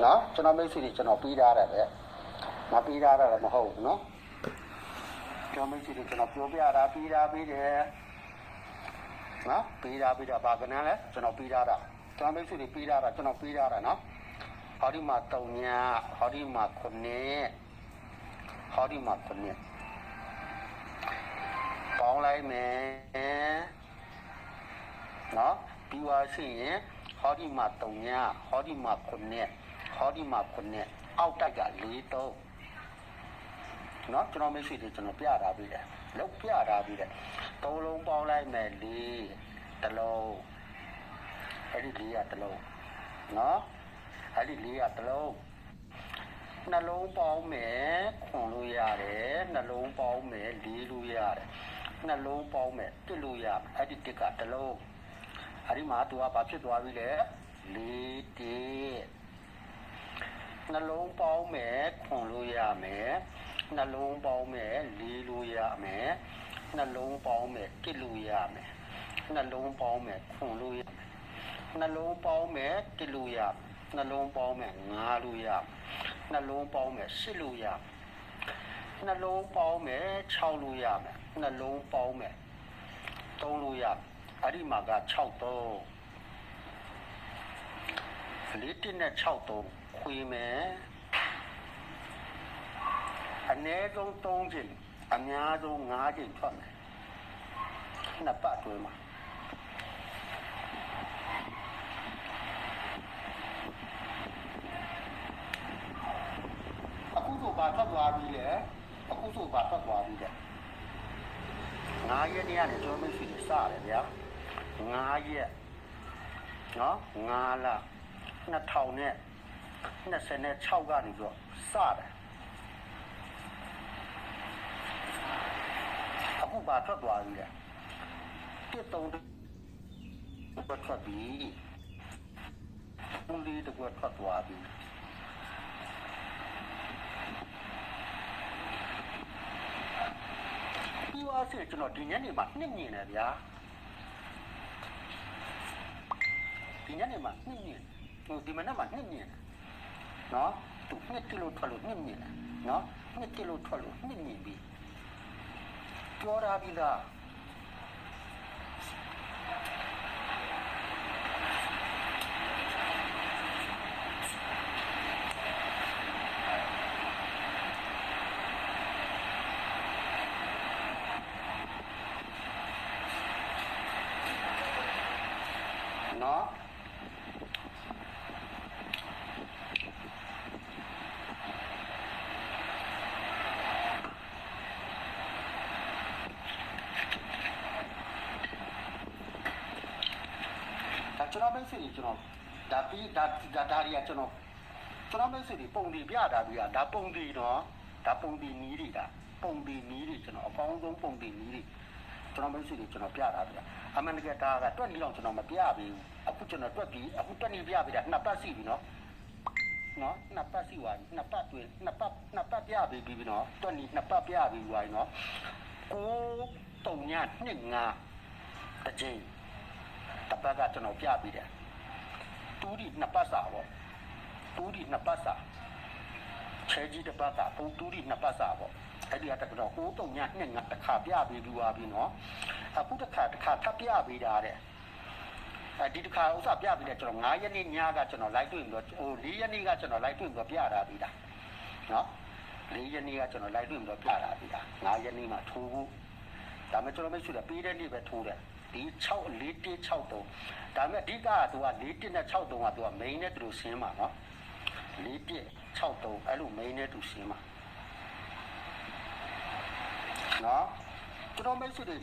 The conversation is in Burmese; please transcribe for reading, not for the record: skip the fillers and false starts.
နော်ကျွန်တော်မိတ်ဆွေတွေကျွန်တော်ပြီးထားတယ်ပဲမပြီးထားတာလည်းမဟုတ်ဘူးနော်ကျွန်တော်မိတ်ဆွေတွေကျွန်တော်ပြောပြတာပြီးတာပြီးတယ်နော်ပြီးတာဘာကနန်းလဲကျွန်တော်ပြီးထားတာကျွန်တော်မိတ်ဆွေတွေပြီးထားတာကျွန်တော်ပြီးထားတာနော်ဟောဒီမှာ3ညဟောဒီမှာ9ဟောဒီမှာ9ပေါင်းလိုက်မယ်နော်ပြီးသွားရှိရင်ဟောဒီမှာ3ညဟောဒီမှာ9ဟောဒီမှာ9အောက်တိုက်က4 3နော်ကျွန်တော်မိတ်ဆွေတွေကျွန်တော်ပြထားပြီးတယ်လောက်ပြထားပြီးတယ်3လုံးပေါင်းလိုက်မယ်4တစ်လုံးအဲ့ဒီ4ကတစ်လုံးနော်အဲ့ဒီ4ကတစ်လုံးနှလုံးပေါင်းမယ်ခွန်လို့ရတယ်နှလုံးပေါင်းမယ်4လို့ရတယ်နှလုံးပေါင်းမယ်1လို့ရအဲ့ဒီ1ကတစ်လုံးအဲ့ဒီမှာသူကဘာဖြစ်သွားပြီလဲ4 1နှလုံးပေါင်းမယ်ခွန်လို့ရမယ်နှလုံးပေါင်းမယ်4လို့ရမယ်နှလုံးပေါင်းမယ်1လို့ရမယ်နှလုံးပေါင်းမယ်ခွန်လို့ရမယ်နှလုံးပေါင်းမယ်1လို့ရနှလုံးပေါင်းမယ်5လို့ရနှလုံးပေါင်းမယ်8လို့ရနှလုံးပေါင်းမယ်6လို့ရမယ်နှလုံးပေါင်းမယ်3လို့ရအဲ့ဒီမှာက6 3 4 1နဲ့6 3ခွေမယ်အနည်းဆုံး3ချိန်အများဆုံး5ချိန်ထွက်မယ်နှစ်ပတ်တွဲမှာအခုဆိုဘာထွက်သွားပြီလဲအခုဆိုဘာထွက်သွားပြီလဲ9ရက်နေ့ကနေကျွန်တော်မရှိစရတယ်ဗျာ9ရက်နော်9လ2026ကနေဆိုစတယ်အခုဘာထွက်သွားပြီလဲ1 3ထွက်ပြီဦးလေးတကွထွက်သွားပြီပြီးသွားစေကျွန်တော်ဒီညနေမှာနှစ်မြင်တယ်ဗျာဒီညနေမှာနှစ်မြင်ဒီမနက်မှာနှစ်မြင်တယ်နော်သူ2 ကီလိုထွက်လို့နှစ်မြင်တယ်နော်2 ကီလိုထွက်လို့နှစ်မြင်ပြီပြောရပြီလားနော်ကျွန်တော်မိတ်ဆွေတွေကျွန်တော်ဒါပြီးဒါရီကကျွန်တော်မိတ်ဆွေတွေပုံတွေပြတာပြီးဒါပုံတွေနော်ဒါပုံတွေနီးတွေဒါပုံတွေနီးတွေကျွန်တော်အကောင်းဆုံးပုံတွေနီးတွေကျွန်တော်မိတ်ဆွေတွေကျွန်တော်ပြတာဗျာအမှန်တကယ်ဒါကတွက်နီးလောက်ကျွန်တော်မပြပေးဘူးအခုကျွန်တော်တွက်ပြီးအခုတွက်နီးပြပေးတာ2ပတ်ရှိပြီနော်2ပတ်ရှိသွားပြီ2ပတ်တွင်2ပတ်ပြပေးပြီနော်တွက်နီး2ပတ်ပြပေးသွားပြီနော်9 3ည2 5တစ်ချိန်တစ်ပတ်ကကျွန်တော်ပြပေးတယ်တူးဒီ2ပတ်စာပေါ့တူးဒီ2ပတ်စာချဲကြီးတစ်ပတ်ကတူးဒီ2ပတ်စာပေါ့အဲ့ဒီကတော့9 3ည2 5တစ်ခါပြပေးပြီးသွားပြီနော်အခုတစ်ခါထပ်ပြပေးတာတဲ့ဒီတစ်ခါဥစ္စာပြပေးတယ်ကျွန်တော်9ရက်နေ့ညကကျွန်တော်လိုက်တွေ့ပြီးတော့4ရက်နေ့ကကျွန်တော်လိုက်တွေ့ပြီးတော့ပြတာပြီးတာနော်4ရက်နေ့ကကျွန်တော်လိုက်တွေ့ပြီးတော့ပြတာပြီးတာ9ရက်နေ့မှာထိုးဖို့ဒါမှကျွန်တော်မရှိတယ်ပေးတဲ့နေ့ပဲထိုးတယ်ဒီ6 4 1 6 3ဒါပေမဲ့အဓိကကသူက4 1နဲ့6 3ကသူက main နဲ့သူတို့ရှင်းမှာနော်4 1 6 3အဲ့လို main နဲ့သူရှင်းမှာနော်ကျွန်တော်မိတ်ဆွေတွေ